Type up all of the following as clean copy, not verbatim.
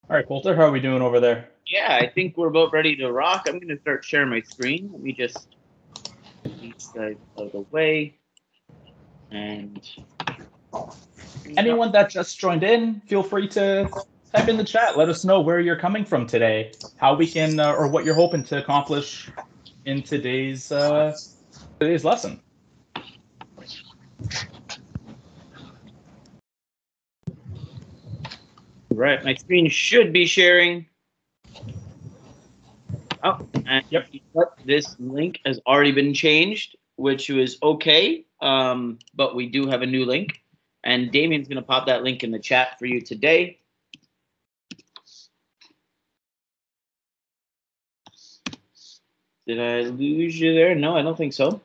All right, Coulter, how are we doing over there? Yeah, I think we're about ready to rock. I'm going to start sharing my screen. Let me just get these guys out of the way. And Anyone that just joined in, feel free to type in the chat. Let us know where you're coming from today, how we can, or what you're hoping to accomplish in today's lesson. right, my screen should be sharing. Oh, and Yep. this link has already been changed, which was okay. But we do have a new link, and Damien's going to pop that link in the chat for you today. Did I lose you there? No, I don't think so.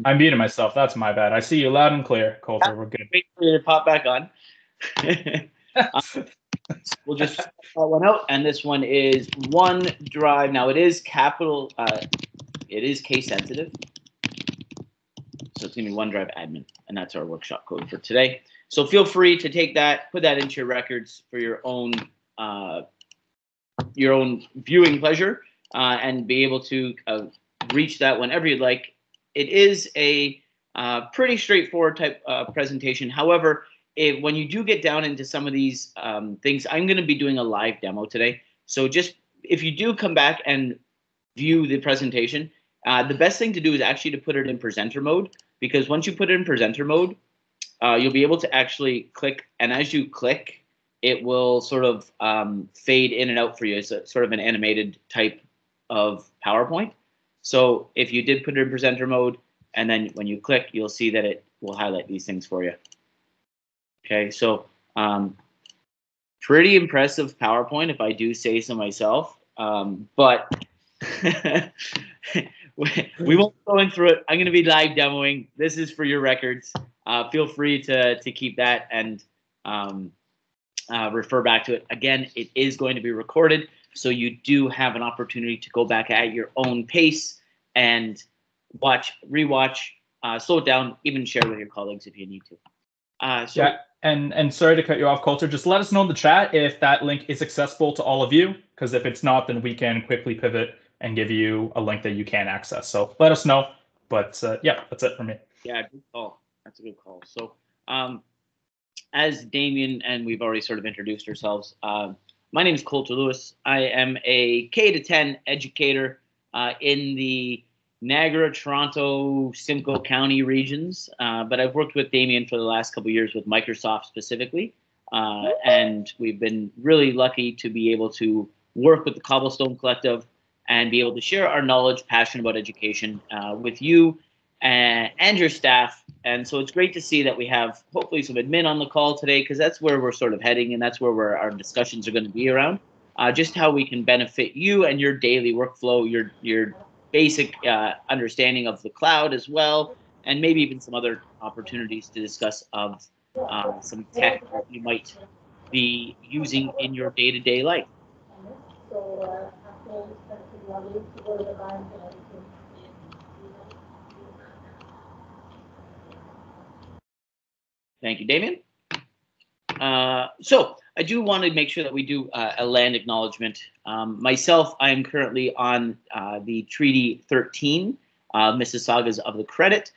I muted myself. That's my bad. I see you loud and clear, Coulter. We're good. Wait for you to pop back on. We'll just that one out, and this one is OneDrive. Now it is capital. It is case sensitive, so it's gonna be OneDrive admin, and that's our workshop code for today. So feel free to take that, put that into your records for your own viewing pleasure, and be able to reach that whenever you'd like. It is a pretty straightforward type presentation. However, when you do get down into some of these things, I'm going to be doing a live demo today. So just if you do come back and view the presentation, the best thing to do is actually to put it in presenter mode, because once you put it in presenter mode, you'll be able to actually click, and as you click, it will sort of fade in and out for you. It's sort of an animated type of PowerPoint. So if you did put it in presenter mode, and then when you click, you'll see that it will highlight these things for you. Okay, so pretty impressive PowerPoint, if I do say so myself. But we won't go in through it. I'm going to be live demoing. This is for your records. Feel free to keep that and refer back to it. Again, it is going to be recorded, so you do have an opportunity to go back at your own pace and rewatch, slow it down, even share with your colleagues if you need to. Yeah, and sorry to cut you off, Coulter. Just let us know in the chat if that link is accessible to all of you, because if it's not, then we can quickly pivot and give you a link that you can access. So let us know. But yeah, that's it for me. Yeah, good call. That's a good call. So as Damien, and we've already sort of introduced ourselves, my name is Coulter Lewis. I am a K-10 educator in the Niagara, Toronto, Simcoe County regions, but I've worked with Damien for the last couple of years with Microsoft specifically, and we've been really lucky to be able to work with the Cobblestone Collective and be able to share our knowledge, passion about education with you and your staff. And so it's great to see that we have hopefully some admin on the call today, because that's where we're sort of heading, and that's where our discussions are going to be around. Just how we can benefit you and your daily workflow, your basic understanding of the cloud as well, and maybe even some other opportunities to discuss of some tech that you might be using in your day-to-day life. Thank you, Damien. So I do want to make sure that we do a land acknowledgement. Myself, I am currently on the Treaty 13, Mississaugas of the Credit.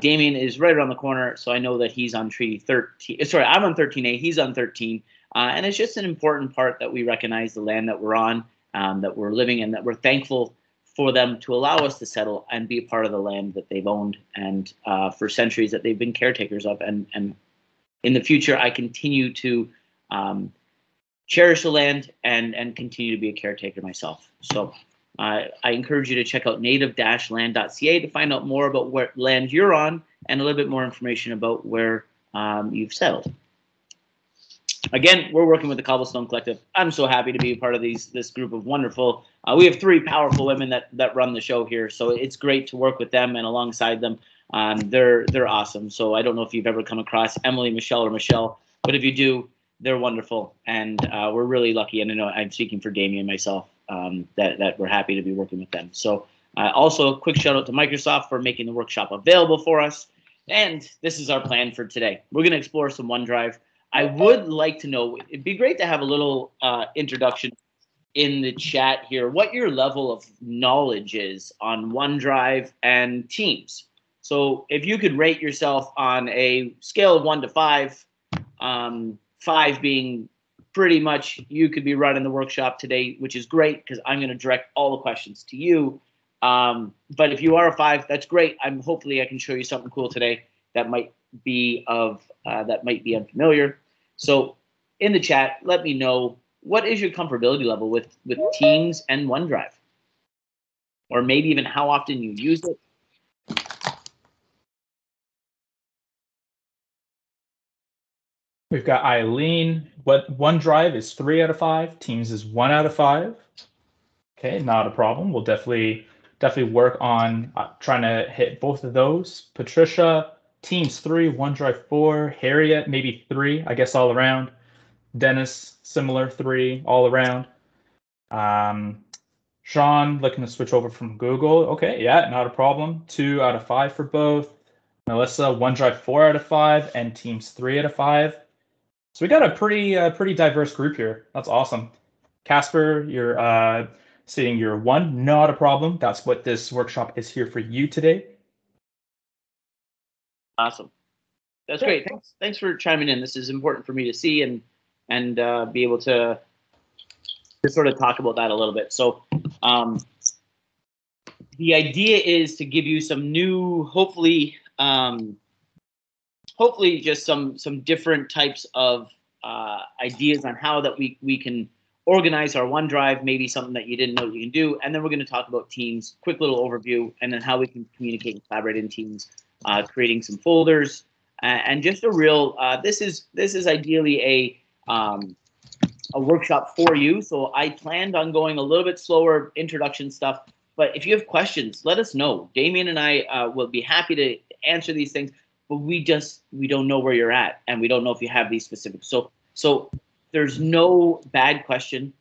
Damien is right around the corner, so I know that he's on Treaty 13. Sorry, I'm on 13A, he's on 13. And it's just an important part that we recognize the land that we're on, that we're living in, that we're thankful for them to allow us to settle and be a part of the land that they've owned, and for centuries that they've been caretakers of. And in the future, I continue to cherish the land and continue to be a caretaker myself. So I encourage you to check out native-land.ca to find out more about what land you're on and a little bit more information about where you've settled. Again, we're working with the Cobblestone Collective. I'm so happy to be a part of this group of wonderful. We have three powerful women that run the show here, so it's great to work with them and alongside them. They're awesome. So I don't know if you've ever come across Emily, Michelle, or Michelle, but if you do, they're wonderful, and we're really lucky. And I know I'm speaking for Damien and myself, that we're happy to be working with them. So also a quick shout out to Microsoft for making the workshop available for us. And this is our plan for today. We're going to explore some OneDrive. I would like to know, it'd be great to have a little introduction in the chat here, what your level of knowledge is on OneDrive and Teams. So if you could rate yourself on a scale of 1 to 5, 5 being pretty much you could be running the workshop today, which is great because I'm going to direct all the questions to you. But if you are a 5, that's great. Hopefully I can show you something cool today that might be unfamiliar. So in the chat, let me know, what is your comfortability level with Teams and OneDrive, or maybe even how often you use it. We've got Eileen. What OneDrive is 3 out of 5. Teams is 1 out of 5. Okay, not a problem. We'll definitely work on trying to hit both of those. Patricia, Teams 3, OneDrive 4. Harriet, maybe 3, I guess all around. Dennis, similar, 3 all around. Sean, looking to switch over from Google. Okay, yeah, not a problem. 2 out of 5 for both. Melissa, OneDrive 4 out of 5, and Teams 3 out of 5. So we got a pretty diverse group here. That's awesome. Casper, you're saying you're 1, not a problem. That's what this workshop is here for you today. Awesome. That's great. Thanks for chiming in. This is important for me to see and be able to sort of talk about that a little bit. So the idea is to give you some new, hopefully just some different types of ideas on how that we can organize our OneDrive, maybe something that you didn't know you can do. And then we're going to talk about Teams, quick little overview, and then how we can communicate and collaborate in Teams, creating some folders, and just a real, this is ideally a workshop for you. So I planned on going a little bit slower introduction stuff, but if you have questions, let us know. Damien and I will be happy to answer these things, but we don't know where you're at, and we don't know if you have these specifics. So there's no bad question.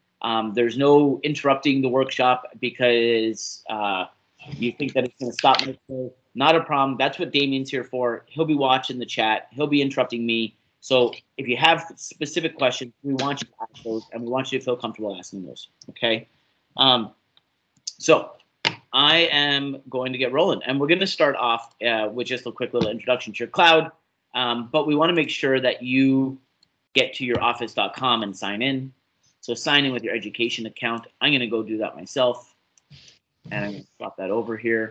There's no interrupting the workshop because you think that it's going to stop me. Not a problem. That's what Damien's here for. He'll be watching the chat. He'll be interrupting me. So if you have specific questions, we want you to ask those, and we want you to feel comfortable asking those. Okay. So I am going to get rolling, and we're going to start off with just a quick little introduction to your cloud. But we want to make sure that you get to your office.com and sign in. So sign in with your education account. I'm going to go do that myself, and I'm going to drop that over here.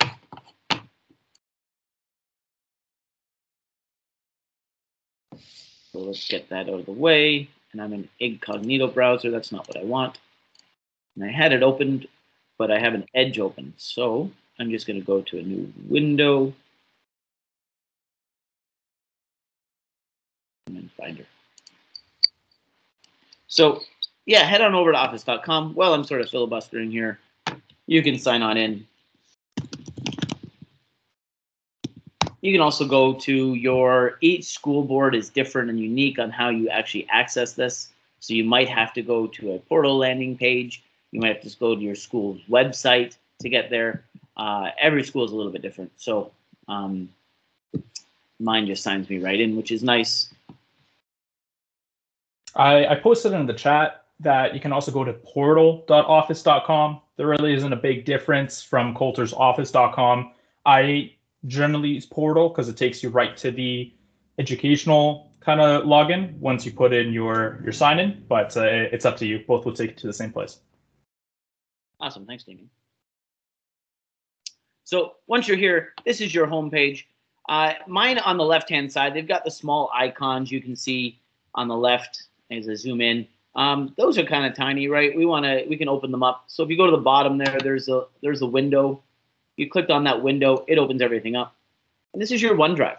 So let's get that out of the way. And I'm in incognito browser. That's not what I want. And I had it opened, but I have an Edge open. So I'm just going to go to a new window and then Finder. So yeah, head on over to office.com. Well, I'm sort of filibustering here. You can sign on in. You can also go to each school board is different and unique on how you actually access this. So you might have to go to a portal landing page. You might have to go to your school's website to get there. Every school is a little bit different. So mine just signs me right in, which is nice. I posted in the chat that you can also go to portal.office.com. There really isn't a big difference from Coulter's office.com. I generally use Portal because it takes you right to the educational kind of login once you put in your sign in, but it's up to you. Both will take you to the same place. Awesome. Thanks, Damien. So once you're here, this is your home page. Mine on the left-hand side, they've got the small icons you can see on the left as I zoom in. Those are kind of tiny, right? We can open them up. So if you go to the bottom there, there's a window. You clicked on that window, it opens everything up. And this is your OneDrive.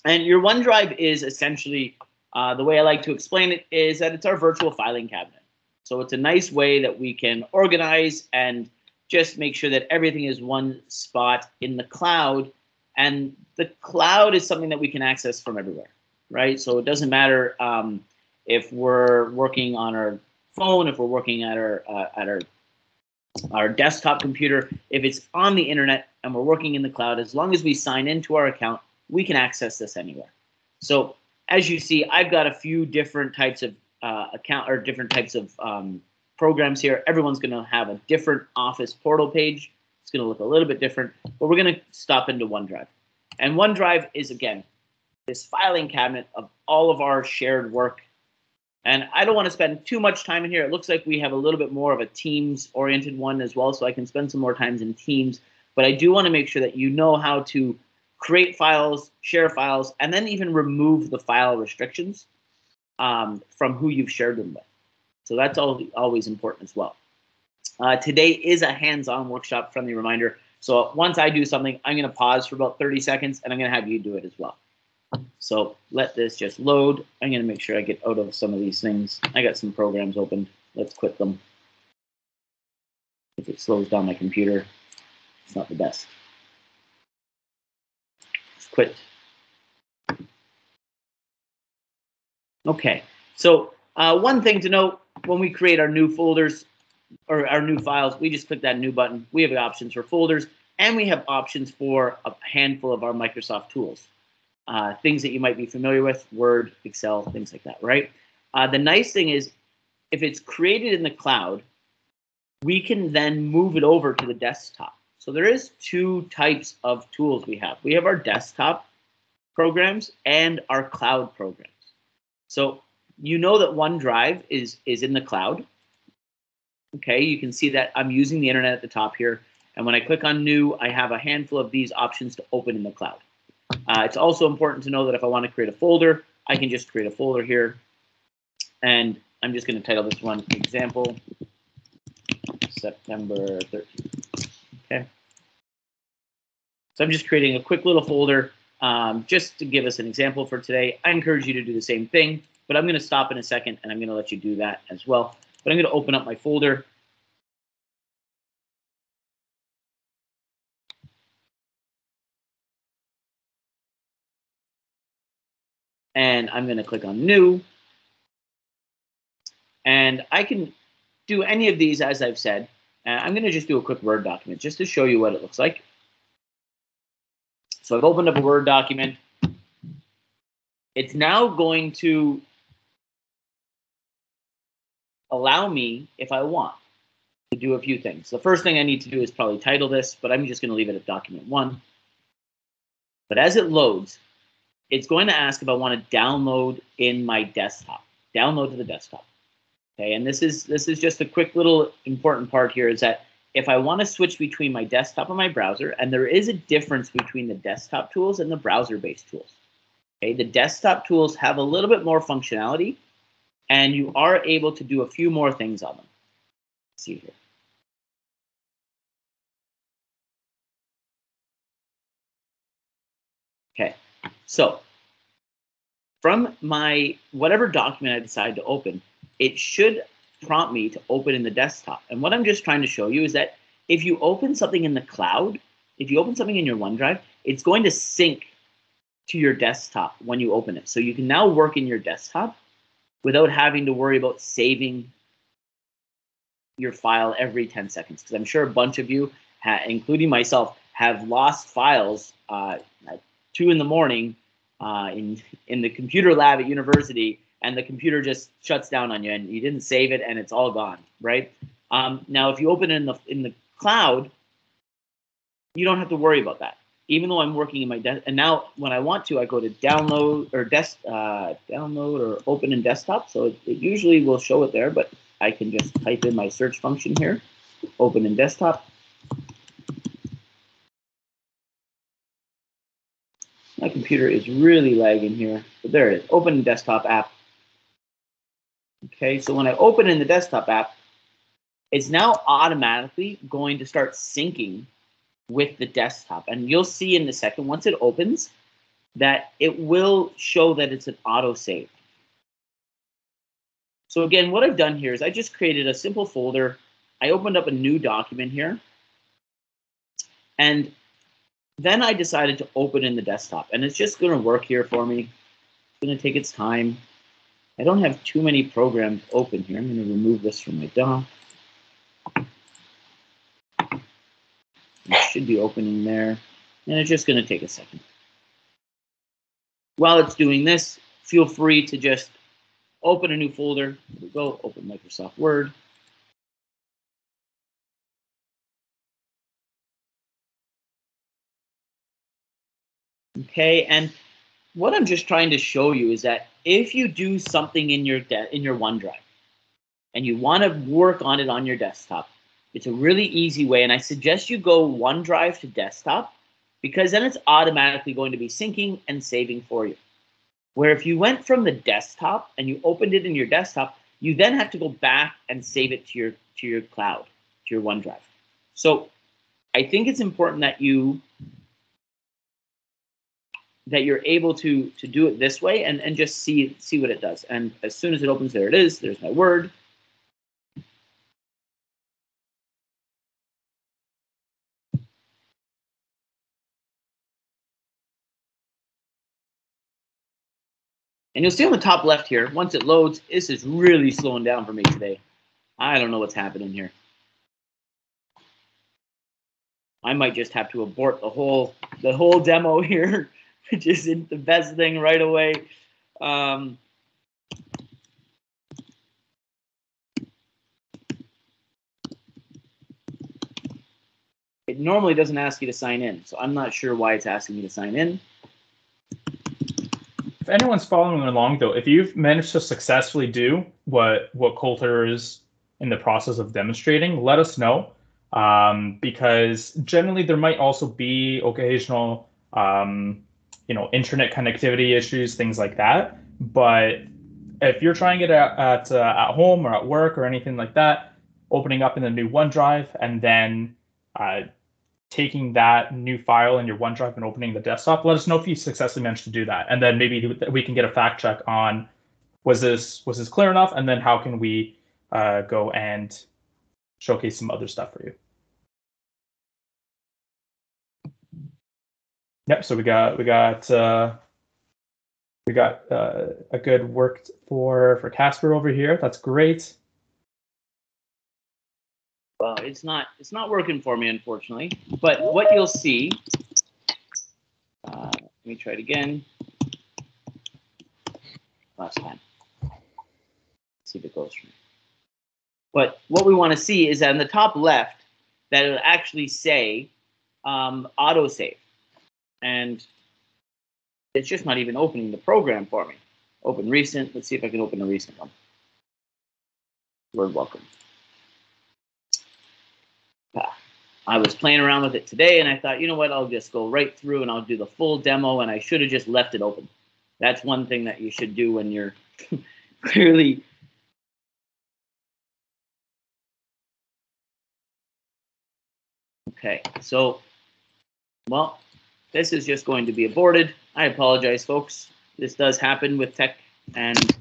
And your OneDrive is essentially, the way I like to explain it is that it's our virtual filing cabinet. So it's a nice way that we can organize and just make sure that everything is one spot in the cloud. And the cloud is something that we can access from everywhere, right? So it doesn't matter if we're working on our phone, if we're working at our desktop computer, if it's on the internet and we're working in the cloud, as long as we sign into our account, we can access this anywhere. So as you see, I've got a few different types of different types of programs here. Everyone's going to have a different Office portal page. It's going to look a little bit different, but we're going to stop into OneDrive. And OneDrive is, again, this filing cabinet of all of our shared work. And I don't want to spend too much time in here. It looks like we have a little bit more of a Teams-oriented one as well, so I can spend some more time in Teams. But I do want to make sure that you know how to create files, share files, and then even remove the file restrictions from who you've shared them with. So that's always important as well. Today is a hands-on workshop, friendly reminder. So once I do something, I'm going to pause for about 30 seconds, and I'm going to have you do it as well. So let this just load. I'm going to make sure I get out of some of these things. I got some programs opened. Let's quit them. If it slows down my computer, it's not the best. Let's quit. Okay, so one thing to note, when we create our new folders or our new files, we just click that new button. We have options for folders, and we have options for a handful of our Microsoft tools. Things that you might be familiar with, Word, Excel, things like that, right? The nice thing is, if it's created in the cloud, we can then move it over to the desktop. So there is two types of tools we have. We have our desktop programs and our cloud programs. So you know that OneDrive is in the cloud. Okay, you can see that I'm using the internet at the top here. And when I click on new, I have a handful of these options to open in the cloud. It's also important to know that if I want to create a folder, I can just create a folder here. And I'm just going to title this one example, September 13th. Okay. So I'm just creating a quick little folder just to give us an example for today. I encourage you to do the same thing, but I'm going to stop in a second and I'm going to let you do that as well. But I'm going to open up my folder. And I'm going to click on new. And I can do any of these, as I've said. I'm going to just do a quick Word document just to show you what it looks like. So I've opened up a Word document. It's now going to allow me, if I want, to do a few things. The first thing I need to do is probably title this, but I'm just going to leave it at document 1. But as it loads, it's going to ask if I want to download in my desktop, download to the desktop. Okay, and this is just a quick little important part here, is that if I want to switch between my desktop and my browser, and there is a difference between the desktop tools and the browser-based tools. Okay, the desktop tools have a little bit more functionality, and you are able to do a few more things on them. Let's see here. Okay, so from my whatever document I decide to open, it should prompt me to open in the desktop. And what I'm just trying to show you is that if you open something in the cloud, if you open something in your OneDrive, it's going to sync to your desktop when you open it. So you can now work in your desktop without having to worry about saving your file every 10 seconds. Because I'm sure a bunch of you, including myself, have lost files at 2 in the morning in the computer lab at university, and the computer just shuts down on you, and you didn't save it, and it's all gone, right? Now, if you open it in the cloud, you don't have to worry about that. Even though I'm working in my desk, and now when I want to, I go to download or open in desktop. So it usually will show it there, but I can just type in my search function here, open in desktop. My computer is really lagging here, but there it is, open in desktop app. Okay, so when I open in the desktop app, it's now automatically going to start syncing with the desktop. And you'll see in a second, once it opens, that it will show that it's an auto save. So again, what I've done here is I just created a simple folder. I opened up a new document here. And then I decided to open in the desktop. And it's just going to work here for me. It's going to take its time. I don't have too many programs open here. I'm going to remove this from my dock. It should be opening there. And it's just going to take a second. While it's doing this, feel free to just open a new folder. Here we go, open Microsoft Word. Okay, and what I'm just trying to show you is that if you do something in your OneDrive and you want to work on it on your desktop, it's a really easy way, and I suggest you go OneDrive to desktop, because then it's automatically going to be syncing and saving for you. Where if you went from the desktop and you opened it in your desktop, you then have to go back and save it to your cloud, to your OneDrive. So I think it's important that you're able to do it this way and just see what it does. And as soon as it opens, there it is. There's my Word. And you'll see on the top left here, once it loads, this is really slowing down for me today. I don't know what's happening here. I might just have to abort the whole demo here, which isn't the best thing right away. It normally doesn't ask you to sign in, so I'm not sure why it's asking me to sign in. If anyone's following along, though, if you've managed to successfully do what Coulter is in the process of demonstrating, let us know, because generally there might also be occasional, internet connectivity issues, things like that. But if you're trying it at home or at work or anything like that, opening up in the new OneDrive and then taking that new file in your OneDrive and opening the desktop, let us know if you successfully managed to do that. And then maybe we can get a fact check on, was this clear enough? And then how can we go and showcase some other stuff for you? Yep. So we got a good work for Casper over here. That's great. Well, it's not working for me, unfortunately. But what you'll see, let me try it again. Last time. See if it goes for me. But what we want to see is that in the top left, that it'll actually say autosave. And it's just not even opening the program for me. Open recent. Let's see if I can open a recent one. Word welcome. I was playing around with it today, and I thought, you know what, I'll just go right through and I'll do the full demo, and I should have just left it open. That's one thing that you should do when you're clearly... Okay, so, well, this is just going to be aborted. I apologize, folks. This does happen with tech, and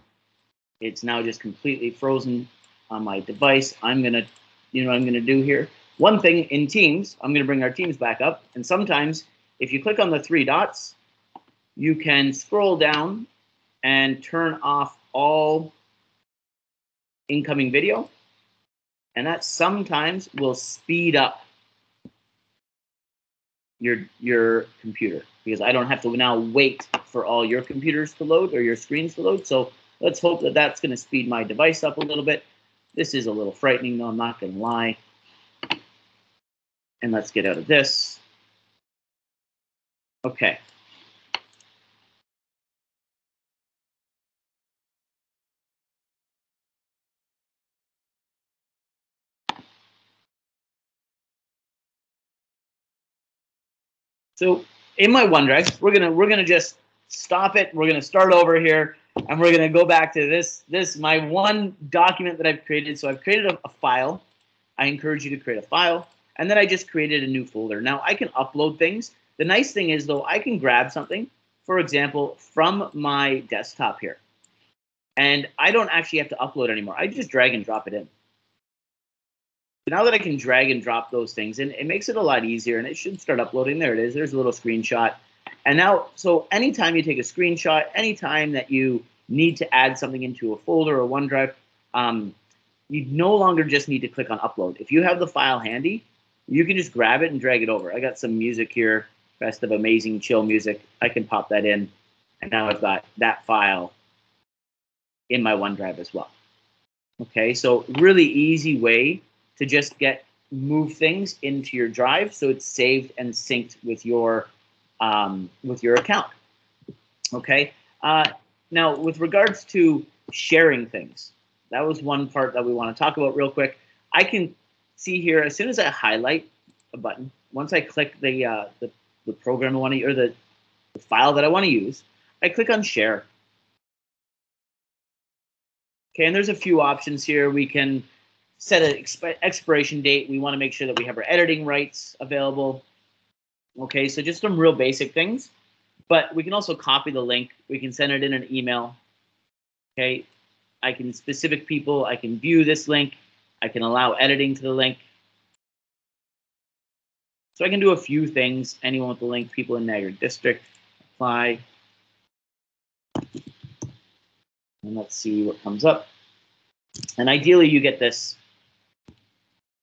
it's now just completely frozen on my device. I'm going to, you know what I'm going to do here? One thing in Teams, I'm going to bring our Teams back up. And sometimes if you click on the three dots, you can scroll down and turn off all incoming video. And that sometimes will speed up your computer, because I don't have to now wait for all your computers to load or your screens to load. So let's hope that that's going to speed my device up a little bit. This is a little frightening, though, I'm not going to lie. And let's get out of this. Okay. So in my OneDrive, we're gonna just stop it. We're gonna start over here, and we're gonna go back to this my one document that I've created. So I've created a file. I encourage you to create a file. And then I just created a new folder. Now I can upload things. The nice thing is, though, I can grab something, for example, from my desktop here. And I don't actually have to upload anymore. I just drag and drop it in. Now that I can drag and drop those things in, it makes it a lot easier, and it should start uploading. There it is. There's a little screenshot. And now, so anytime you take a screenshot, anytime that you need to add something into a folder or OneDrive, you no longer just need to click on upload. If you have the file handy, you can just grab it and drag it over. I got some music here, best of amazing chill music. I can pop that in. And now I've got that file in my OneDrive as well. Okay, so really easy way to just move things into your drive so it's saved and synced with your account. Okay, now with regards to sharing things, that was one part that we want to talk about real quick. I can see here as soon as I highlight a button, once I click the program I want to, or the file that I want to use, I click on share. Okay, and there's a few options here. We can set an expiration date. We want to make sure that we have our editing rights available. Okay, so just some real basic things. But we can also copy the link. We can send it in an email. Okay, I can specific people. I can view this link. I can allow editing to the link. So I can do a few things. Anyone with the link, people in your district, apply. And let's see what comes up. And ideally, you get this.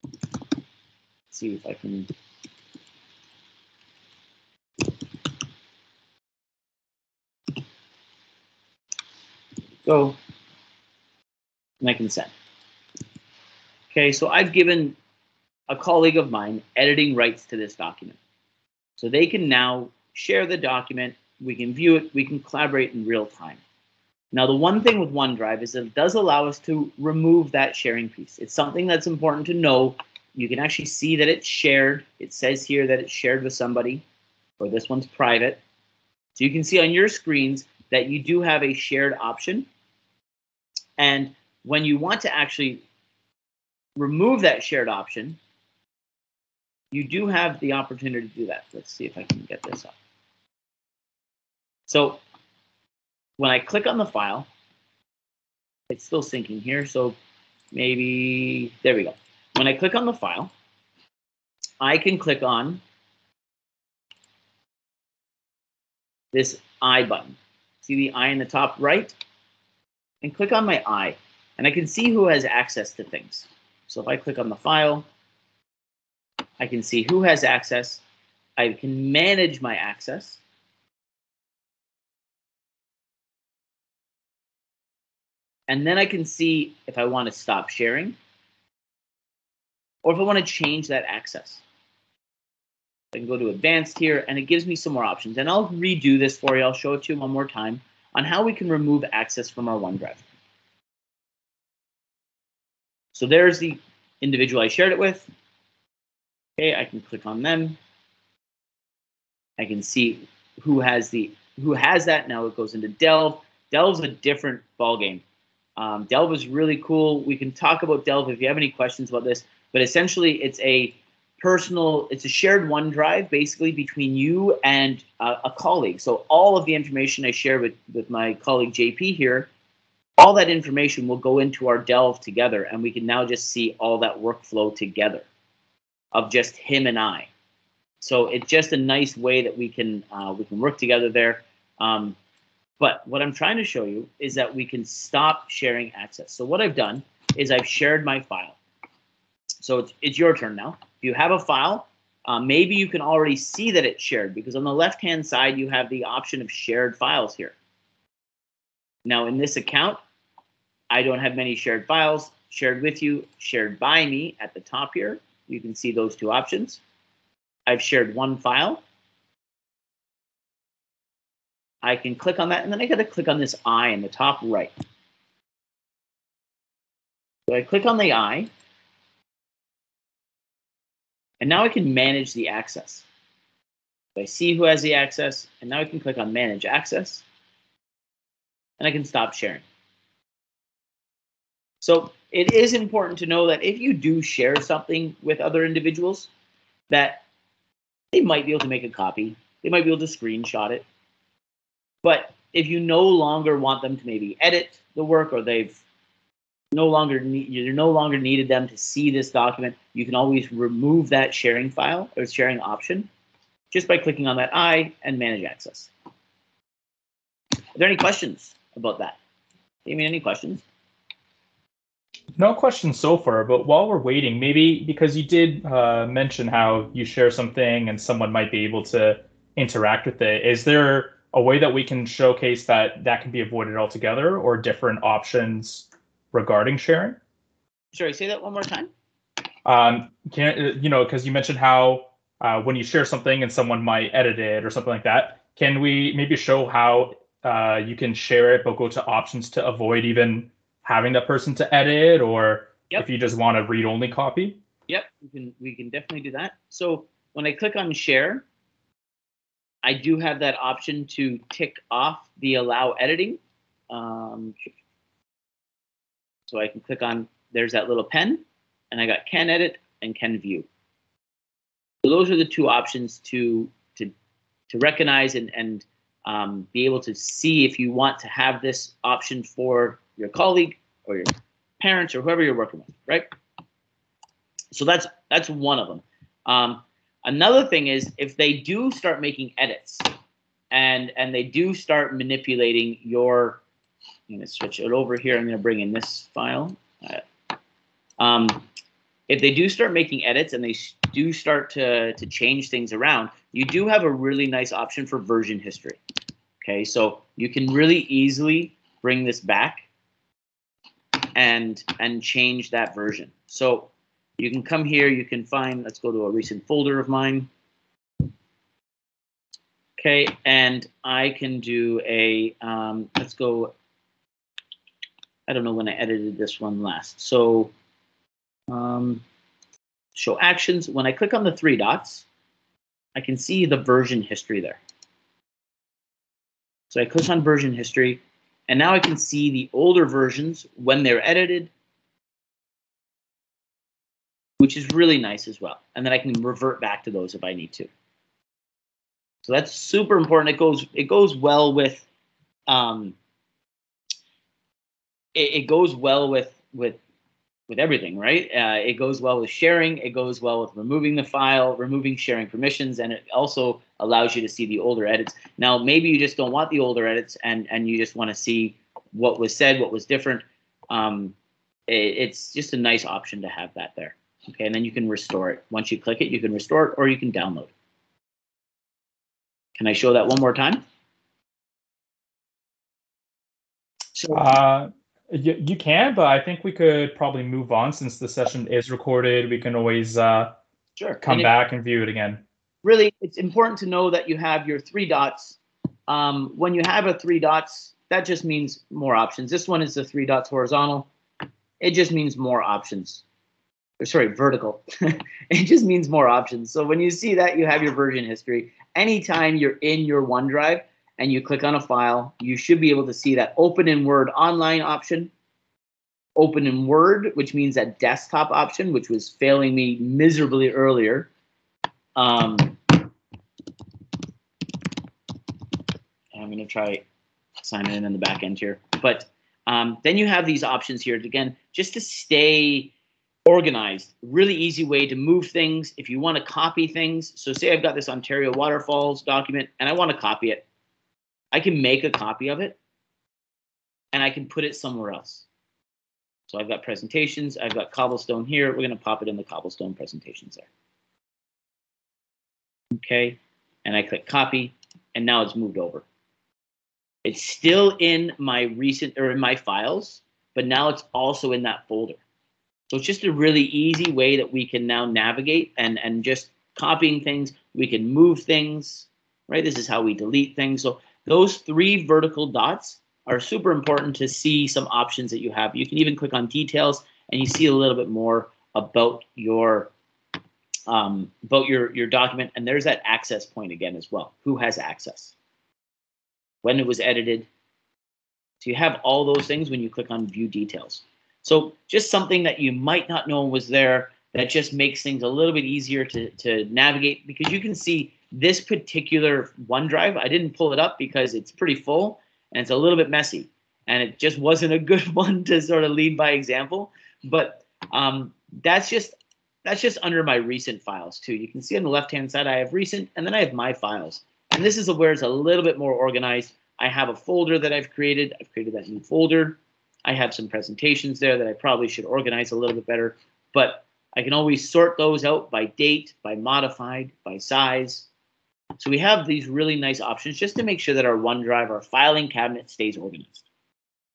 Let's see if I can. Go. And I can send. Okay, so I've given a colleague of mine editing rights to this document. So they can now share the document. We can view it. We can collaborate in real time. Now, the one thing with OneDrive is that it does allow us to remove that sharing piece. It's something that's important to know. You can actually see that it's shared. It says here that it's shared with somebody, or this one's private. So you can see on your screens that you do have a shared option. And when you want to actually remove that shared option, you do have the opportunity to do that. Let's see if I can get this up. So when I click on the file, it's still syncing here, so maybe, there we go. When I click on the file, I can click on this I button. See the I in the top right? And click on my I, and I can see who has access to things. So if I click on the file, I can see who has access. I can manage my access. And then I can see if I want to stop sharing or if I want to change that access. I can go to advanced here, and it gives me some more options. And I'll redo this for you. I'll show it to you one more time on how we can remove access from our OneDrive. So there's the individual I shared it with. Okay, I can click on them. I can see who has that. Now it goes into Delve. Delve's a different ballgame. Delve is really cool. We can talk about Delve if you have any questions about this, but essentially it's a shared OneDrive basically between you and a colleague. So all of the information I share with my colleague JP here, all that information will go into our Delve together, and we can now just see all that workflow together of just him and I. So it's just a nice way that we can work together there. But what I'm trying to show you is that we can stop sharing access. So what I've done is I've shared my file. So it's your turn now. If you have a file, maybe you can already see that it's shared, because on the left-hand side, you have the option of shared files here. Now in this account, I don't have many shared files. Shared with you, shared by me at the top here. You can see those two options. I've shared one file. I can click on that, and then I got to click on this I in the top right. So I click on the I, and now I can manage the access. So I see who has the access, and now I can click on Manage Access, and I can stop sharing. So it is important to know that if you do share something with other individuals, that they might be able to make a copy, they might be able to screenshot it. But if you no longer want them to maybe edit the work, or you're no longer needed them to see this document, you can always remove that sharing file or sharing option just by clicking on that I and Manage Access. Are there any questions about that? Amy, any questions? No questions so far, but while we're waiting, maybe because you did mention how you share something and someone might be able to interact with it, is there a way that we can showcase that can be avoided altogether, or different options regarding sharing? Sorry, say that one more time. Because you mentioned how when you share something and someone might edit it or something like that, can we maybe show how you can share it but go to options to avoid even having that person to edit, or if you just want a read-only copy? Yep, we can definitely do that. So when I click on share, I do have that option to tick off the allow editing. So I can click on, there's that little pen, and I got can edit and can view. So those are the two options to recognize and be able to see if you want to have this option for your colleague or your parents or whoever you're working with, right? So that's one of them. Another thing is if they do start making edits and they do start manipulating your, I'm going to switch it over here. I'm going to bring in this file. If they do start making edits and they do start to change things around, you do have a really nice option for version history. Okay, so you can really easily bring this back and change that version. So you can come here, you can find, let's go to a recent folder of mine. Okay, and I can do a, let's go, I don't know when I edited this one last. So show actions. When I click on the three dots, I can see the version history there. So I click on version history, and now I can see the older versions when they're edited, which is really nice as well. And then I can revert back to those if I need to. So that's super important. It goes well with it goes well with everything, right? It goes well with sharing. It goes well with removing the file, removing sharing permissions, and it also allows you to see the older edits. Now, maybe you just don't want the older edits, and you just want to see what was said, what was different. It's just a nice option to have that there. Okay, and then you can restore it. Once you click it, you can restore it, or you can download. Can I show that one more time? So, you can, but I think we could probably move on since the session is recorded. We can always sure come back and view it again. Really, it's important to know that you have your three dots. When you have a three dots, that just means more options. This one is the three dots horizontal. It just means more options. Or sorry, vertical. It just means more options. So when you see that, you have your version history. Anytime you're in your OneDrive and you click on a file, you should be able to see that Open in Word Online option, Open in Word, which means that desktop option, which was failing me miserably earlier. I'm going to try signing in the back end here. But then you have these options here, again, just to stay organized. Really easy way to move things. If you want to copy things, so say I've got this Ontario Waterfalls document and I want to copy it. I can make a copy of it and I can put it somewhere else. So I've got presentations, I've got Cobblestone here. We're going to pop it in the Cobblestone presentations there. Okay, and I click copy, and now it's moved over. It's still in my recent or in my files, but now it's also in that folder. So it's just a really easy way that we can now navigate and just copying things. We can move things, right? This is how we delete things. So those three vertical dots are super important to see some options that you have. You can even click on details and you see a little bit more about your document. And there's that access point again as well. Who has access? When it was edited. So you have all those things when you click on view details. So just something that you might not know was there that just makes things a little bit easier to navigate, because you can see this particular OneDrive. I didn't pull it up because it's pretty full and it's a little bit messy, and it just wasn't a good one to sort of lead by example. But that's just under my recent files too. You can see on the left-hand side I have recent, and then I have my files. And this is where it's a little bit more organized. I have a folder that I've created. I've created that new folder. I have some presentations there that I probably should organize a little bit better, but I can always sort those out by date, by modified, by size. So we have these really nice options just to make sure that our OneDrive, our filing cabinet stays organized.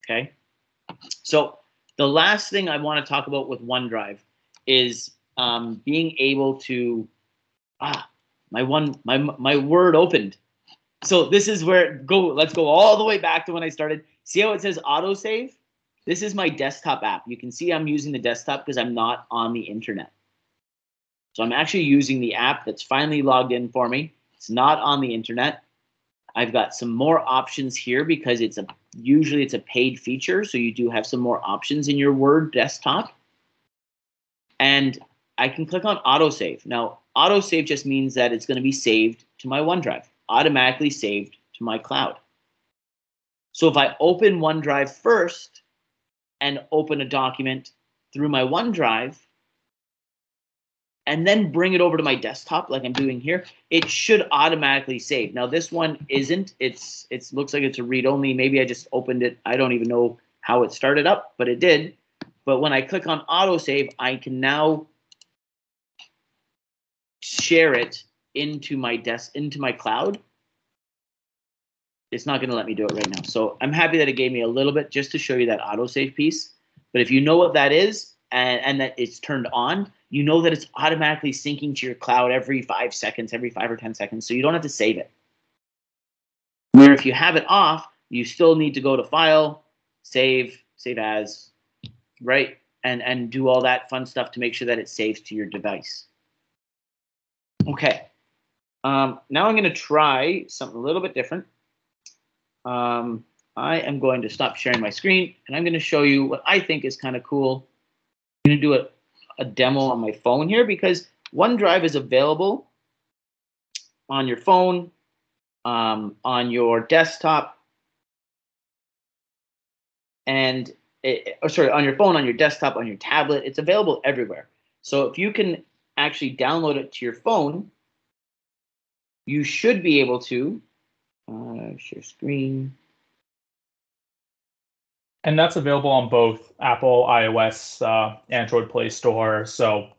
Okay. So the last thing I want to talk about with OneDrive is being able to, my Word opened. So this is where let's go all the way back to when I started. See how it says autosave? This is my desktop app. You can see I'm using the desktop because I'm not on the internet. So I'm actually using the app that's finally logged in for me. It's not on the internet. I've got some more options here because usually it's a paid feature. So you do have some more options in your Word desktop. And I can click on autosave. Now, autosave just means that it's going to be saved to my OneDrive, automatically saved to my cloud. So if I open OneDrive first and open a document through my OneDrive, and then bring it over to my desktop like I'm doing here, it should automatically save. Now this one isn't. It looks like it's a read-only. Maybe I just opened it. I don't even know how it started up, but it did. But when I click on autosave, I can now share it into my cloud. It's not going to let me do it right now. So I'm happy that it gave me a little bit just to show you that autosave piece. But if you know what that is and that it's turned on, you know that it's automatically syncing to your cloud every 5 seconds, every 5 or 10 seconds. So you don't have to save it. Where if you have it off, you still need to go to File, Save As, right? And do all that fun stuff to make sure that it saves to your device. Okay. Now I'm going to try something a little bit different. I am going to stop sharing my screen, and I'm going to show you what I think is kind of cool. I'm going to do a demo on my phone here because OneDrive is available on your phone, on your desktop, and on your phone, on your desktop, on your tablet. It's available everywhere. So if you can actually download it to your phone, you should be able to share screen. And that's available on both Apple, iOS, Android Play Store. So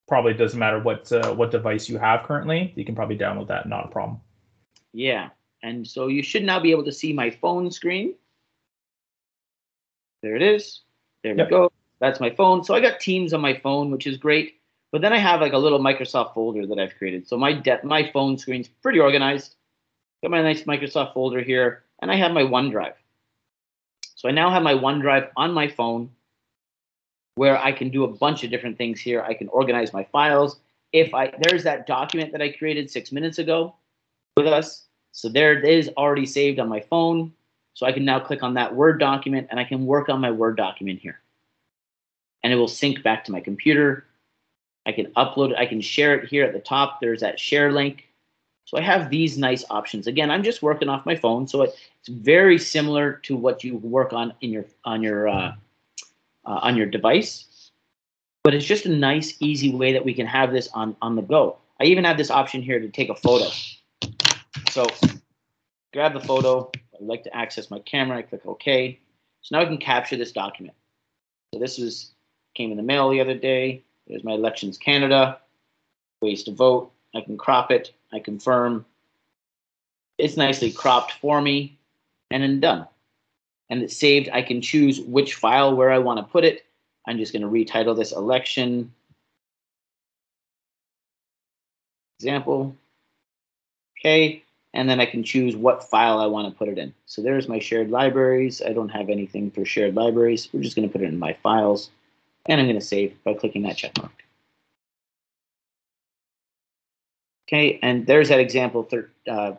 probably doesn't matter what device you have currently. You can probably download that, not a problem. Yeah, and so you should now be able to see my phone screen. There it is. There we go. That's my phone. So I got Teams on my phone, which is great. But then I have like a little Microsoft folder that I've created. So my phone screen's pretty organized. Got my nice Microsoft folder here, and I have my OneDrive. So I now have my OneDrive on my phone where I can do a bunch of different things here. I can organize my files. There's that document that I created 6 minutes ago with us. So there it is already saved on my phone. So I can now click on that Word document and I can work on my Word document here. And it will sync back to my computer. I can upload it. I can share it here at the top. There's that share link. So I have these nice options. Again, I'm just working off my phone, so it's very similar to what you work on on your device. But it's just a nice, easy way that we can have this on the go. I even have this option here to take a photo. So grab the photo. I'd like to access my camera. I click OK. So now I can capture this document. So this came in the mail the other day. There's my Elections Canada, ways to vote. I can crop it. I confirm. It's nicely cropped for me, and then done. And it's saved. I can choose which file where I want to put it. I'm just going to retitle this election example. Okay, and then I can choose what file I want to put it in. So there's my shared libraries. I don't have anything for shared libraries. We're just going to put it in my files, and I'm going to save by clicking that check mark. Okay, and there's that example, that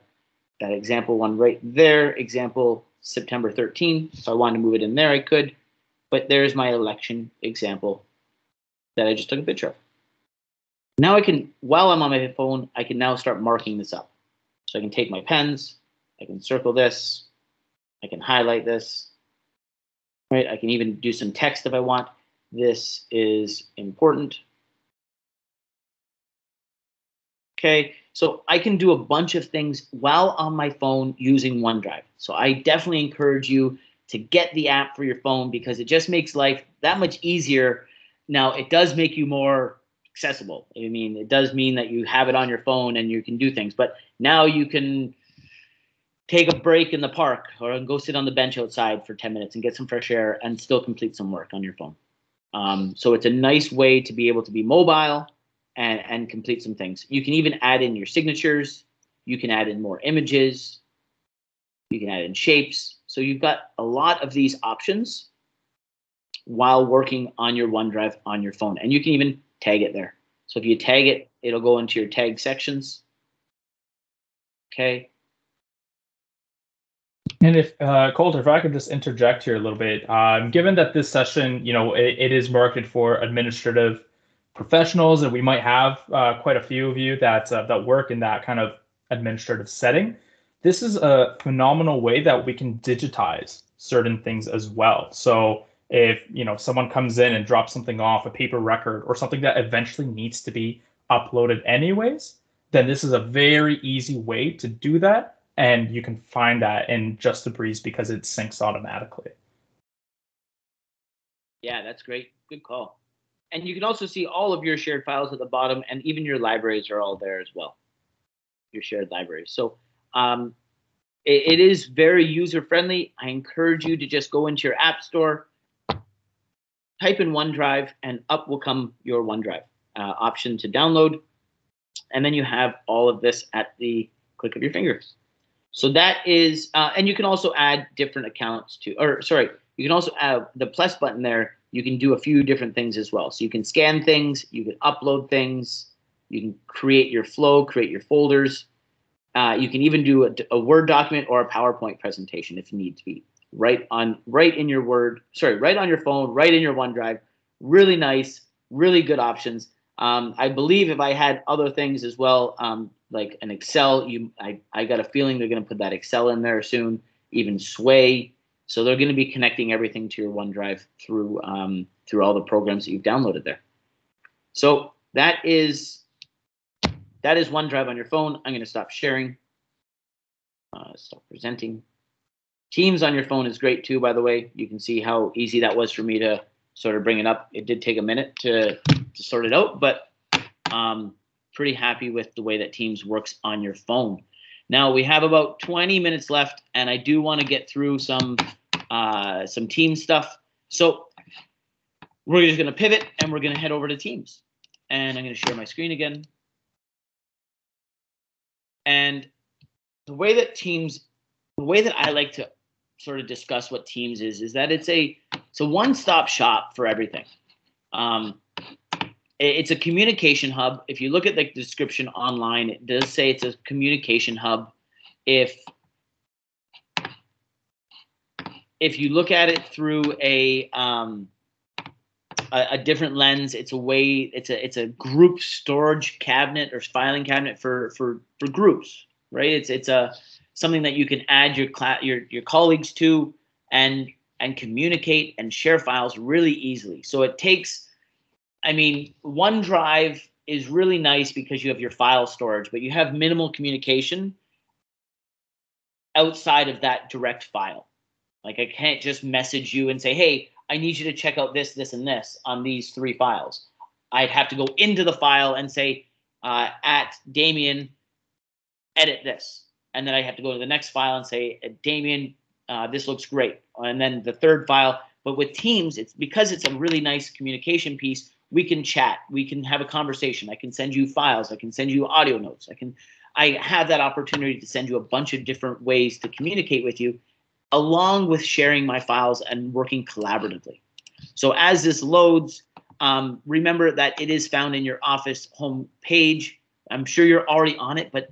example one right there, example September 13. If I wanted to move it in there, I could. But there's my election example that I just took a picture of. Now I can, while I'm on my phone, I can now start marking this up. So I can take my pens, I can circle this, I can highlight this, right? I can even do some text if I want. This is important. Okay, so I can do a bunch of things while on my phone using OneDrive. So I definitely encourage you to get the app for your phone because it just makes life that much easier. Now, it does make you more accessible. I mean, it does mean that you have it on your phone and you can do things, but now you can take a break in the park or go sit on the bench outside for 10 minutes and get some fresh air and still complete some work on your phone. So it's a nice way to be able to be mobile and complete some things. You can even add in your signatures. You can add in more images. You can add in shapes. So you've got a lot of these options while working on your OneDrive on your phone. And you can even tag it there. So if you tag it, it'll go into your tag sections. Okay. And if Coulter, if I could just interject here a little bit, given that this session, it is marketed for administrative professionals, and we might have quite a few of you that work in that kind of administrative setting, this is a phenomenal way that we can digitize certain things as well. So if someone comes in and drops something off, a paper record or something that eventually needs to be uploaded anyways, then this is a very easy way to do that. And you can find that in Just a Breeze because it syncs automatically. Yeah, that's great. Good call. And you can also see all of your shared files at the bottom, and even your libraries are all there as well. Your shared libraries. So it is very user-friendly. I encourage you to just go into your app store, type in OneDrive, and up will come your OneDrive option to download. And then you have all of this at the click of your fingers. So that is, and you can also add different accounts to, you can also add the plus button there. You can do a few different things as well. So you can scan things, you can upload things, you can create your flow, create your folders. You can even do a Word document or a PowerPoint presentation if need to be. Right on your phone, right in your OneDrive. Really nice, really good options. I believe if I had other things as well, like an Excel, I got a feeling they're going to put that Excel in there soon, even Sway. So they're going to be connecting everything to your OneDrive through all the programs that you've downloaded there. So that is OneDrive on your phone. I'm going to stop sharing, stop presenting. Teams on your phone is great too, by the way. You can see how easy that was for me to sort of bring it up. It did take a minute to sort it out, but pretty happy with the way that Teams works on your phone. Now we have about 20 minutes left, and I do want to get through some Teams stuff. So we're just going to pivot, and we're going to head over to Teams. And I'm going to share my screen again. And the way that I like to sort of discuss what Teams is that it's a one-stop shop for everything. It's a communication hub. If you look at the description online, it does say it's a communication hub. If you look at it through a different lens, it's a group storage cabinet or filing cabinet for groups, right? It's something that you can add your colleagues to and communicate and share files really easily. So it takes, OneDrive is really nice because you have your file storage, but you have minimal communication outside of that direct file. Like I can't just message you and say, hey, I need you to check out this, this, and this on these 3 files. I'd have to go into the file and say, at Damien, edit this. And then I have to go to the next file and say, Damien, this looks great. And then the third file. But with Teams, because it's a really nice communication piece, we can chat. We can have a conversation. I can send you files. I can send you audio notes. I have that opportunity to send you a bunch of different ways to communicate with you, along with sharing my files and working collaboratively. So as this loads, remember that it is found in your Office home page. I'm sure you're already on it, but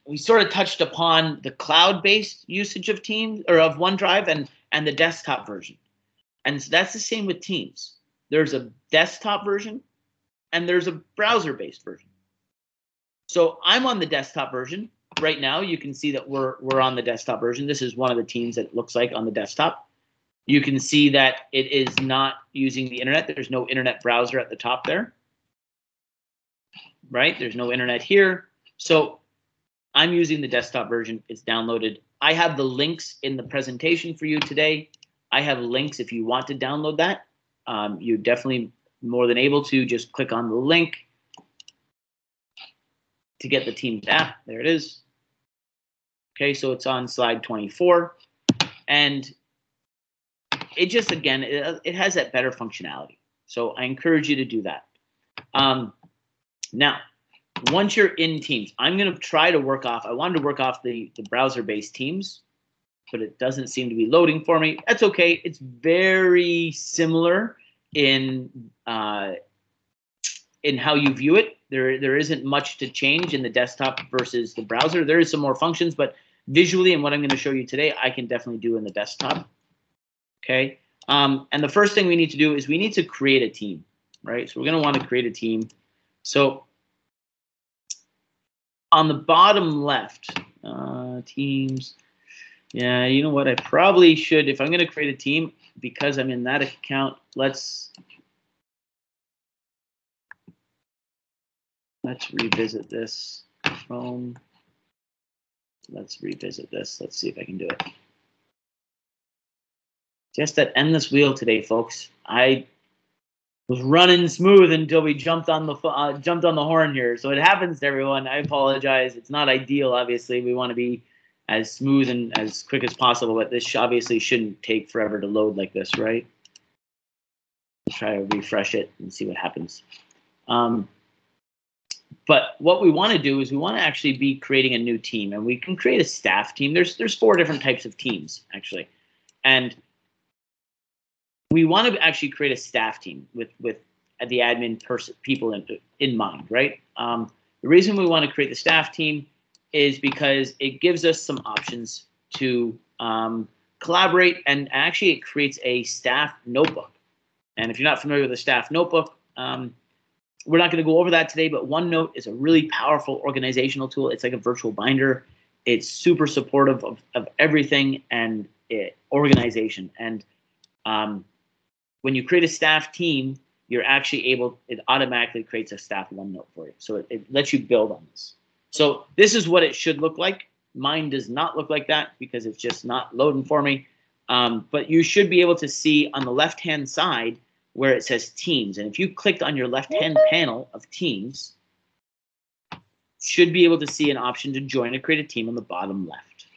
we sort of touched upon the cloud-based usage of Teams or of OneDrive and the desktop version. And so that's the same with Teams. There's a desktop version and there's a browser-based version. So I'm on the desktop version. Right now, you can see that we're on the desktop version. This is one of the Teams that it looks like on the desktop. You can see that it is not using the internet. There's no internet browser at the top there, right? There's no internet here. So I'm using the desktop version. It's downloaded. I have the links in the presentation for you today. I have links if you want to download that. You definitely more than able to just click on the link to get the Teams app. There it is. Okay, so it's on slide 24. And it just, again, it has that better functionality. So I encourage you to do that. Now, once you're in Teams, I'm going to try to work off, I wanted to work off the browser-based Teams, but it doesn't seem to be loading for me. That's okay. It's very similar in how you view it. There isn't much to change in the desktop versus the browser. There is some more functions, but visually, and what I'm going to show you today, I can definitely do in the desktop. Okay. And the first thing we need to do is we need to create a team, right? So we're going to want to create a team. So on the bottom left, teams. Yeah, you know what? I probably should, if I'm going to create a team, because I'm in that account, let's revisit this. Chrome. Let's revisit this. Let's see if I can do it. Just that endless wheel today, folks. I was running smooth until we jumped on the horn here. So it happens to everyone. I apologize. It's not ideal, obviously. We want to be as smooth and as quick as possible, but this obviously shouldn't take forever to load like this, right? Let's try to refresh it and see what happens. But what we want to do is we want to actually be creating a new team, and we can create a staff team. There's 4 different types of teams, actually. And we want to actually create a staff team with the admin people in mind, right? The reason we want to create the staff team is because it gives us some options to collaborate, and actually it creates a staff notebook. And if you're not familiar with a staff notebook, we're not going to go over that today, but OneNote is a really powerful organizational tool. It's like a virtual binder. It's super supportive of everything and organization. And when you create a staff team, you're actually it automatically creates a staff OneNote for you. So it lets you build on this. So this is what it should look like. Mine does not look like that because it's just not loading for me. But you should be able to see on the left-hand side where it says Teams. And if you clicked on your left-hand panel of Teams, should be able to see an option to join or create a team on the bottom left.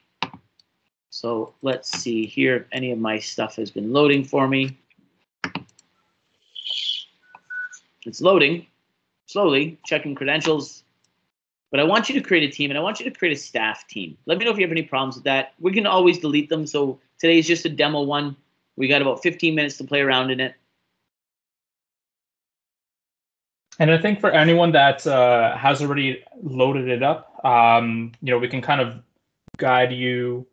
So let's see here if any of my stuff has been loading for me. It's loading slowly, checking credentials. But I want you to create a team, and I want you to create a staff team. Let me know if you have any problems with that. We can always delete them. So today is just a demo one. We got about 15 minutes to play around in it. And I think for anyone that has already loaded it up, we can kind of guide you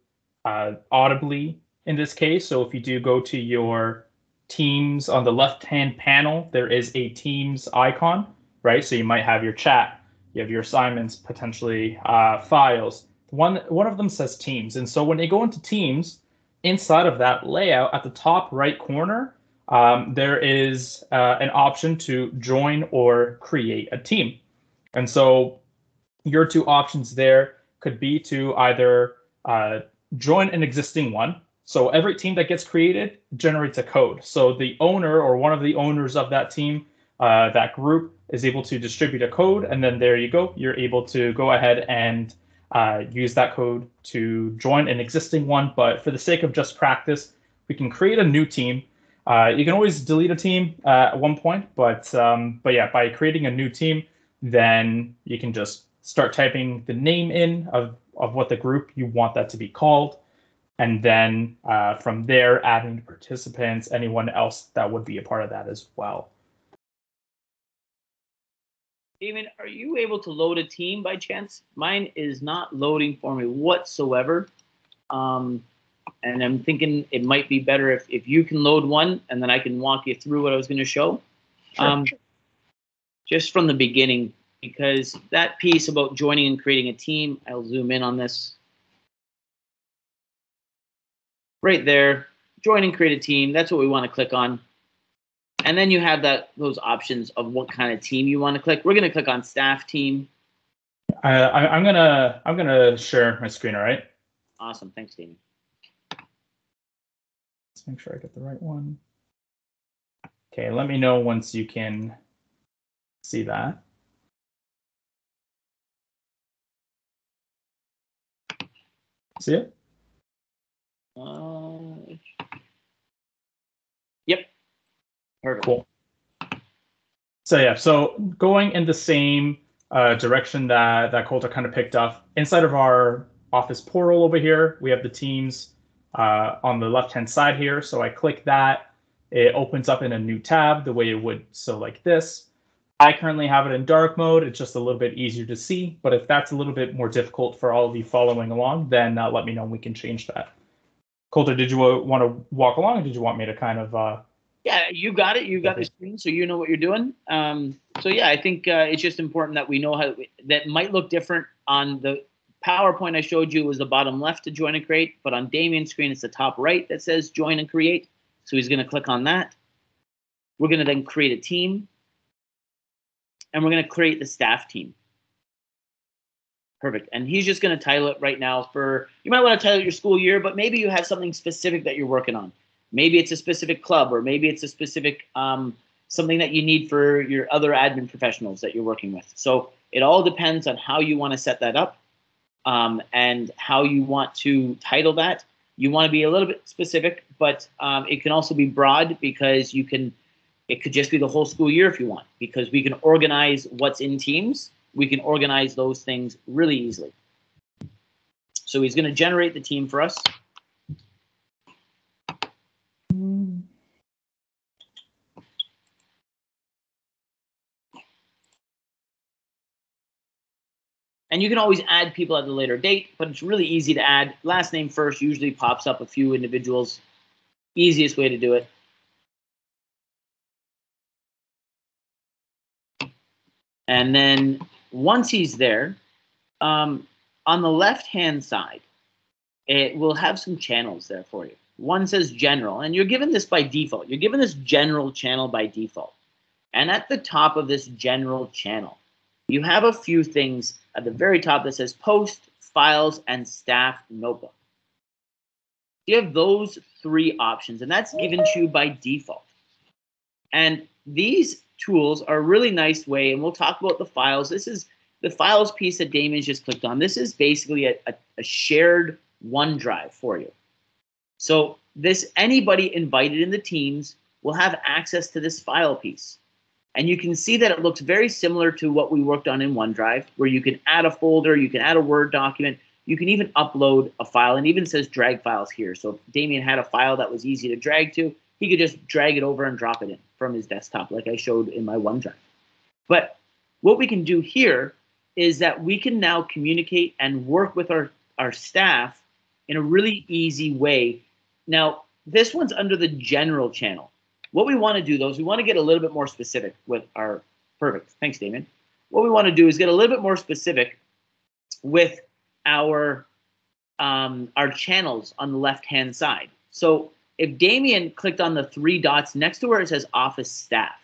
audibly in this case. So if you do go to your Teams on the left-hand panel, there is a Teams icon, right? So you might have your chat, you have your assignments, potentially files. One of them says Teams. And so when you go into Teams, inside of that layout at the top right corner, there is an option to join or create a team. And so your 2 options there could be to either join an existing one. So every team that gets created generates a code. So the owner or one of the owners of that team, that group, is able to distribute a code. And then there you go. You're able to go ahead and use that code to join an existing one. But for the sake of just practice, we can create a new team. You can always delete a team at one point, but yeah, by creating a new team, then you can just start typing the name in of what the group you want that to be called, and then from there, adding participants, anyone else that would be a part of that as well. Damon, are you able to load a team by chance? Mine is not loading for me whatsoever. And I'm thinking it might be better if you can load one, and then I can walk you through what I was going to show. Sure. Just from the beginning, because that piece about joining and creating a team, I'll zoom in on this. Right there, join and create a team. That's what we want to click on. And then you have those options of what kind of team you want to click. We're going to click on staff team. I'm gonna share my screen. All right. Awesome. Thanks, Damon. Let's make sure I get the right one. Okay, let me know once you can see that. See it? Yep. Perfect. Cool. So yeah, so going in the same direction that Coulter kind of picked up, inside of our Office portal over here, we have the Teams on the left-hand side here. So I click that. It opens up in a new tab the way it would, so like this. I currently have it in dark mode. It's just a little bit easier to see. But if that's a little bit more difficult for all of you following along, then let me know and we can change that. Coulter, did you want to walk along, or did you want me to kind of... Yeah, you got it. You got the screen, so you know what you're doing. So yeah, I think it's just important that we know how that might look different on the PowerPoint I showed you was the bottom left to join and create, but on Damien's screen it's the top right that says join and create. So he's going to click on that. We're going to then create a team, and we're going to create the staff team. Perfect. And he's just going to title it right now for, you might want to title it your school year, but maybe you have something specific that you're working on. Maybe it's a specific club, or maybe it's a specific something that you need for your other admin professionals that you're working with. So it all depends on how you want to set that up and how you want to title that. You want to be a little bit specific, but it can also be broad because you can, it could just be the whole school year if you want, because we can organize what's in Teams. We can organize those things really easily. So he's going to generate the team for us. And you can always add people at a later date, but it's really easy to add. Last name first usually pops up a few individuals. Easiest way to do it. And then once he's there, on the left-hand side, it will have some channels there for you. One says general, and you're given this by default. You're given this general channel by default. And at the top of this general channel, you have a few things at the very top that says post, files, and staff notebook. You have those three options, and that's given to you by default. And these tools are a really nice way, and we'll talk about the files. This is the files piece that Damien's just clicked on. This is basically a shared OneDrive for you. So this, anybody invited in the Teams will have access to this file piece. And you can see that it looks very similar to what we worked on in OneDrive, where you can add a folder, you can add a Word document, you can even upload a file, and even says drag files here. So if Damien had a file that was easy to drag to, he could just drag it over and drop it in from his desktop, like I showed in my OneDrive. But what we can do here is that we can now communicate and work with our staff in a really easy way. Now, this one's under the general channel. What we want to do, though, is we want to get a little bit more specific with our, perfect, thanks, Damien. What we want to do is get a little bit more specific with our channels on the left-hand side. So if Damien clicked on the three dots next to where it says Office Staff,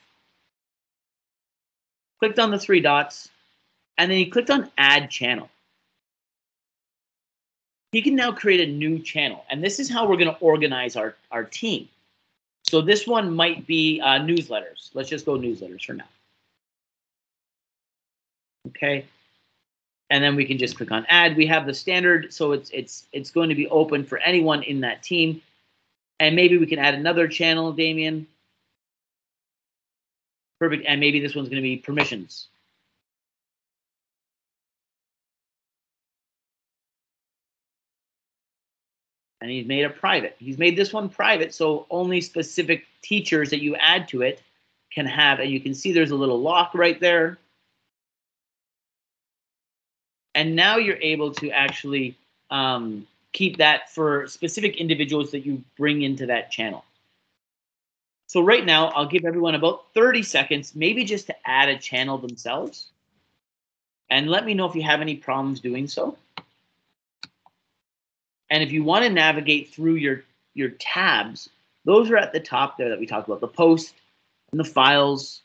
clicked on the three dots, and then he clicked on Add Channel, he can now create a new channel. And this is how we're going to organize our team. So this one might be newsletters. Let's just go newsletters for now. Okay. And then we can just click on add. We have the standard, so it's going to be open for anyone in that team. And maybe we can add another channel, Damien. Perfect. And maybe this one's going to be permissions. And he's made it private. He's made this one private, so only specific teachers that you add to it can have. And you can see there's a little lock right there. And now you're able to actually keep that for specific individuals that you bring into that channel. So right now, I'll give everyone about 30 seconds, maybe just to add a channel themselves. And let me know if you have any problems doing so. And if you want to navigate through your tabs, those are at the top there that we talked about, the post and the files.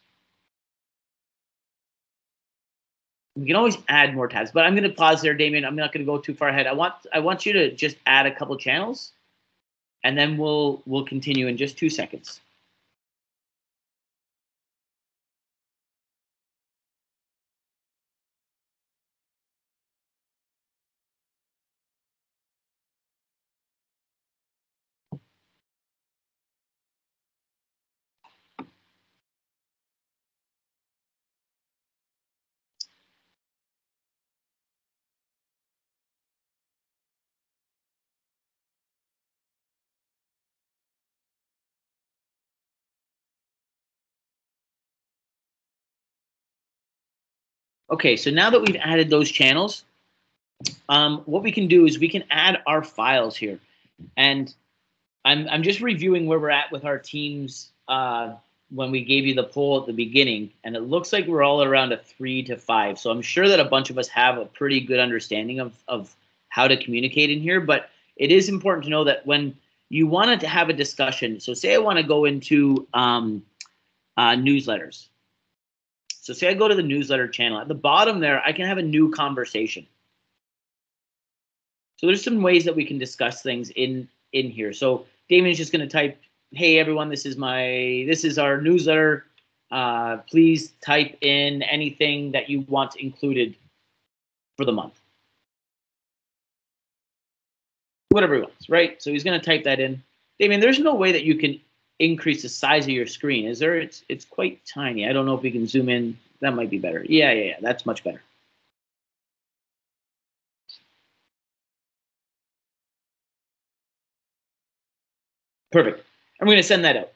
We can always add more tabs, but I'm going to pause there, Damien. I'm not going to go too far ahead. I want you to just add a couple channels, and then we'll continue in just 2 seconds. Okay, so now that we've added those channels, what we can do is we can add our files here. And I'm just reviewing where we're at with our teams when we gave you the poll at the beginning, and it looks like we're all around a 3 to 5. So I'm sure that a bunch of us have a pretty good understanding of how to communicate in here, but it is important to know that when you wanted to have a discussion, so say I want to go into newsletters. So say I go to the newsletter channel. At the bottom there, I can have a new conversation. So there's some ways that we can discuss things in here. So Damien's just going to type, "Hey everyone, this is our newsletter. Please type in anything that you want included for the month." Whatever he wants, right? So he's going to type that in. Damien, there's no way that you can increase the size of your screen, is there? It's quite tiny. I don't know if we can zoom in. That might be better. Yeah. That's much better. Perfect. I'm going to send that out.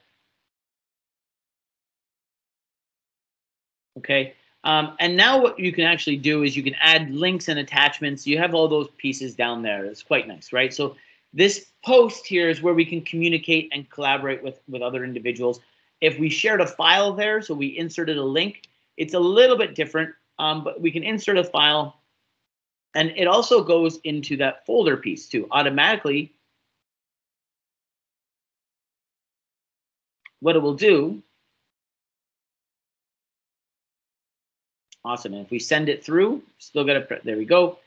Okay. And now what you can actually do is you can add links and attachments. You have all those pieces down there. It's quite nice, right? So this post here is where we can communicate and collaborate with other individuals. If we shared a file there, so we inserted a link, it's a little bit different, but we can insert a file, and it also goes into that folder piece too. Automatically, what it will do, awesome, and if we send it through, still got to, there we go.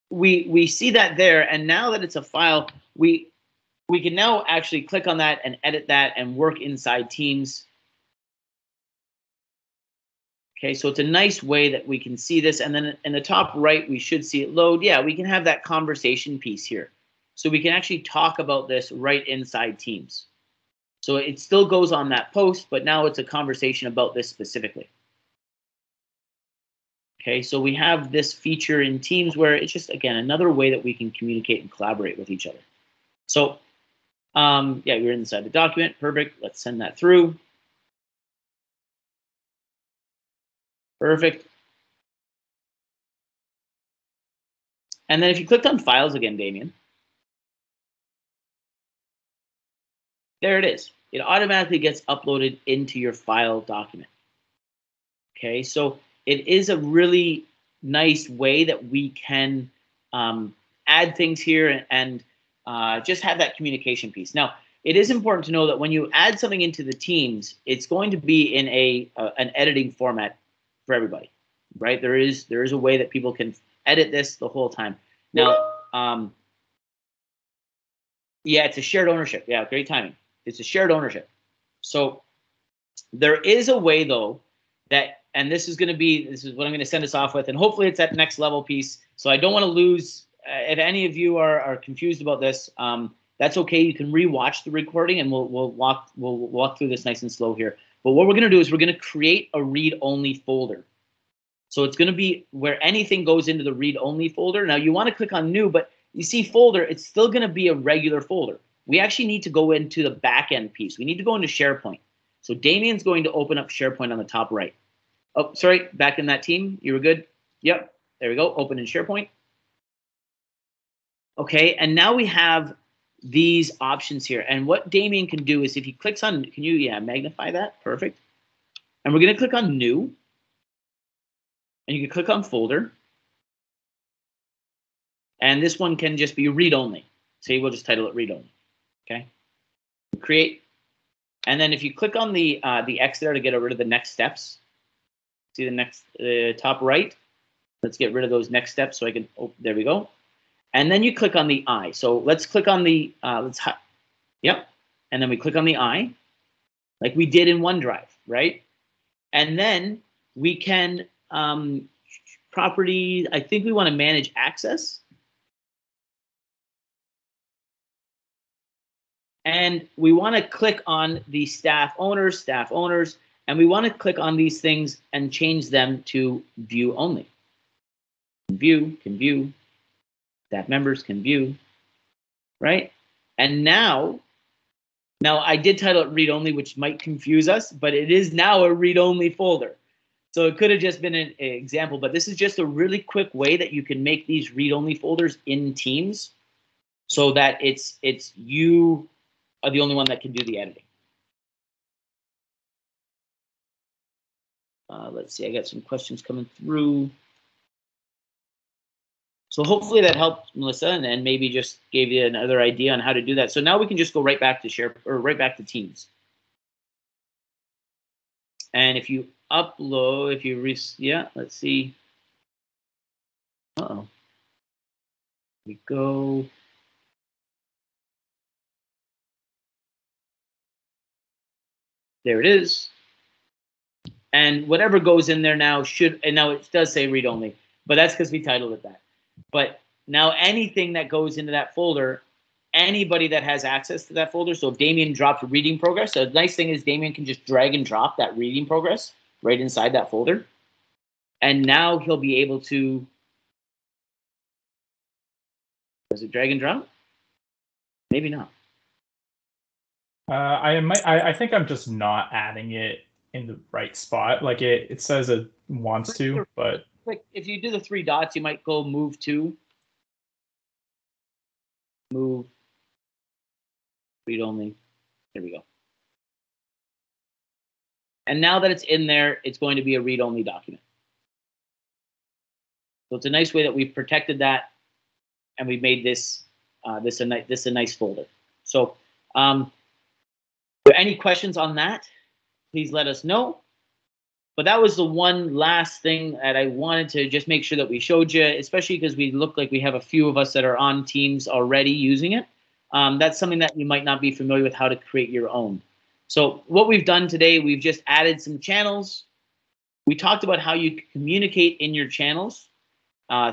We see that there, and now that it's a file, we can now actually click on that and edit that and work inside Teams. Okay, so it's a nice way that we can see this, and then in the top right, we should see it load. Yeah, we can have that conversation piece here. So we can actually talk about this right inside Teams. So it still goes on that post, but now it's a conversation about this specifically. Okay, so we have this feature in Teams where it's just, again, another way that we can communicate and collaborate with each other. So yeah, we're inside the document. Perfect. Let's send that through. Perfect. And then if you clicked on files again, Damien, there it is. It automatically gets uploaded into your file document. Okay, so it is a really nice way that we can add things here and just have that communication piece. Now, it is important to know that when you add something into the Teams, it's going to be in an editing format for everybody, right? There is a way that people can edit this the whole time. Now, yeah, it's a shared ownership. Yeah, great timing. It's a shared ownership. So there is a way though that, and this is what I'm going to send us off with, and hopefully it's that next level piece. So I don't want to lose. If any of you are confused about this, that's okay. You can rewatch the recording, and we'll walk through this nice and slow here. But what we're going to do is we're going to create a read-only folder. So it's going to be where anything goes into the read-only folder. Now you want to click on new, but you see folder, it's still going to be a regular folder. We actually need to go into the back-end piece. We need to go into SharePoint. So Damien's going to open up SharePoint on the top right. Oh, sorry, back in that team. You were good? Yep, there we go. Open in SharePoint. Okay, and now we have these options here. And what Damien can do is if he clicks on, can you, magnify that? Perfect. And we're going to click on new. And you can click on folder. And this one can just be read-only. Say we'll just title it read-only. Okay. Create. And then if you click on the X there to get rid of the next steps, see the next top right. Let's get rid of those next steps so I can. Oh, there we go. And then you click on the I. So let's click on the yep. And then we click on the I, like we did in OneDrive, right? And then we can properties. I think we want to manage access. And we want to click on the staff owners, and we want to click on these things and change them to view only. Can view, staff members can view, right? And now I did title it read only, which might confuse us, but it is now a read only folder. So it could have just been an example, but this is just a really quick way that you can make these read-only folders in Teams so that it's you are the only one that can do the editing. Let's see, I got some questions coming through. So hopefully that helped, Melissa, and maybe just gave you another idea on how to do that. So now we can just go right back to share or right back to Teams. And if you upload, if you yeah, let's see. Uh-oh. We go. There it is. And whatever goes in there now should, and now it does say read only, but that's because we titled it that. But now anything that goes into that folder, anybody that has access to that folder, so if Damien dropped reading progress, so the nice thing is Damien can just drag and drop that reading progress right inside that folder. And now he'll be able to, does it drag and drop? Maybe not. I think I'm just not adding it in the right spot. Like it says it wants to, but like if you do the 3 dots, you might go move to, move, read only. There we go. And now that it's in there, it's going to be a read-only document. So it's a nice way that we've protected that, and we've made this this a nice folder. So, any questions on that? Please let us know. But that was the one last thing that I wanted to just make sure that we showed you, especially because we look like we have a few of us that are on Teams already using it. That's something that you might not be familiar with how to create your own. So what we've done today, we've just added some channels. We talked about how you communicate in your channels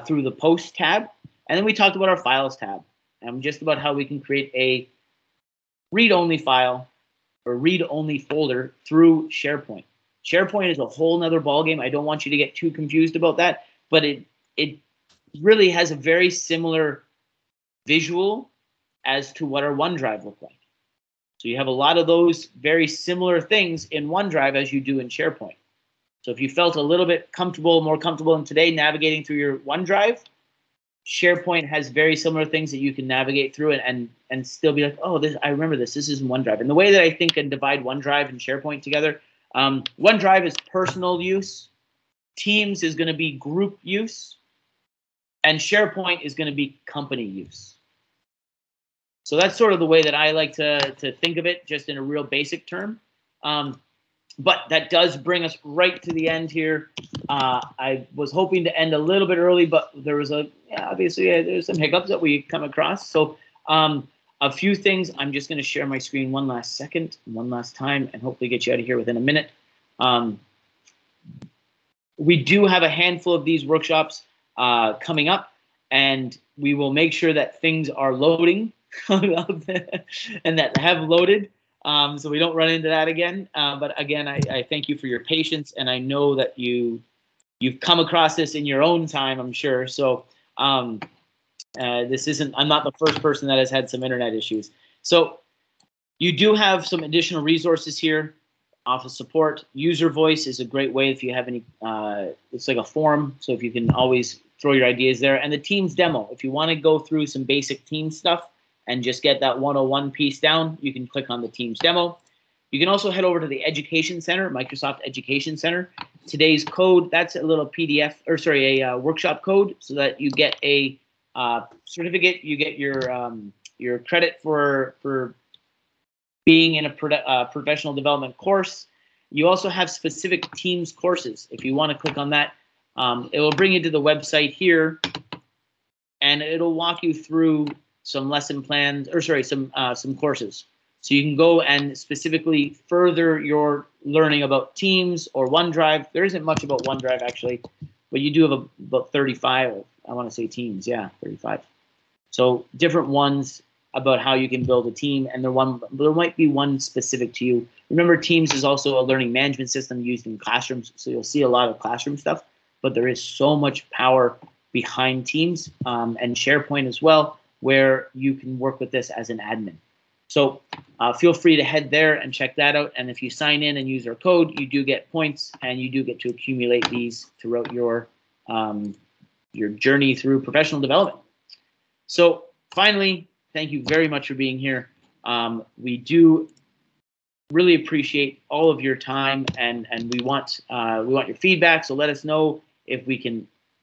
through the Post tab. And then we talked about our Files tab and just about how we can create a read-only file or read-only folder through SharePoint. SharePoint is a whole nother ballgame. I don't want you to get too confused about that, but it really has a very similar visual as to what our OneDrive look like. So you have a lot of those very similar things in OneDrive as you do in SharePoint. So if you felt a little bit more comfortable in today navigating through your OneDrive, SharePoint has very similar things that you can navigate through and still be like, oh, I remember this. This is in OneDrive. And the way that I think and divide OneDrive and SharePoint together, OneDrive is personal use, Teams is going to be group use, and SharePoint is going to be company use. So that's sort of the way that I like to think of it, just in a real basic term. But that does bring us right to the end here. I was hoping to end a little bit early, but there was obviously there's some hiccups that we come across. So a few things. I'm just going to share my screen one last time, and hopefully get you out of here within a minute. We do have a handful of these workshops coming up, and we will make sure that things are loading and that have loaded. So we don't run into that again. But again, I thank you for your patience, and I know that you've come across this in your own time, I'm sure. So I'm not the first person that has had some internet issues. So you do have some additional resources here. Office support, user voice is a great way if you have any. It's like a forum, so if you can always throw your ideas there. And the Teams demo, if you want to go through some basic Teams stuff and just get that 101 piece down, you can click on the Teams demo. You can also head over to the Education Center, Microsoft Education Center. Today's code, that's a little PDF, or sorry, a workshop code, so that you get a certificate. You get your credit for being in a professional development course. You also have specific Teams courses. If you want to click on that, it will bring you to the website here, and it'll walk you through some lesson plans, or sorry, some courses. So you can go and specifically further your learning about Teams or OneDrive. There isn't much about OneDrive actually, but you do have about 35, I want to say Teams, yeah, 35. So different ones about how you can build a team, and there might be one specific to you. Remember, Teams is also a learning management system used in classrooms, so you'll see a lot of classroom stuff, but there is so much power behind Teams and SharePoint as well, where you can work with this as an admin. So feel free to head there and check that out. And if you sign in and use our code, you do get points, and you do get to accumulate these throughout your journey through professional development. So finally, thank you very much for being here. We do really appreciate all of your time, and we want your feedback. So let us know if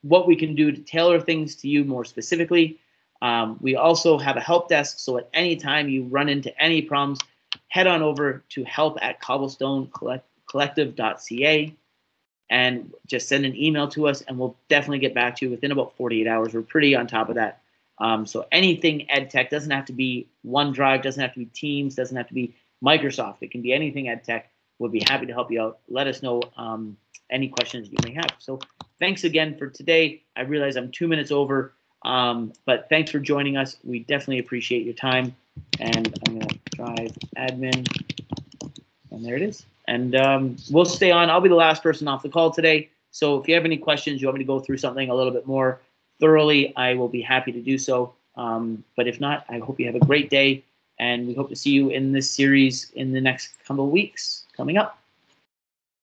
what we can do to tailor things to you more specifically. We also have a help desk, so at any time you run into any problems, head on over to help@cobblestonecollective.ca and just send an email to us, and we'll definitely get back to you within about 48 hours. We're pretty on top of that. So anything EdTech, doesn't have to be OneDrive, doesn't have to be Teams, doesn't have to be Microsoft. It can be anything EdTech. We'll be happy to help you out. Let us know any questions you may have. So thanks again for today. I realize I'm 2 minutes over, but thanks for joining us. We definitely appreciate your time. And I'm going to drive admin. And there it is. And we'll stay on. I'll be the last person off the call today. So if you have any questions, you want me to go through something a little bit more thoroughly, I will be happy to do so. But if not, I hope you have a great day. And we hope to see you in this series in the next couple of weeks coming up.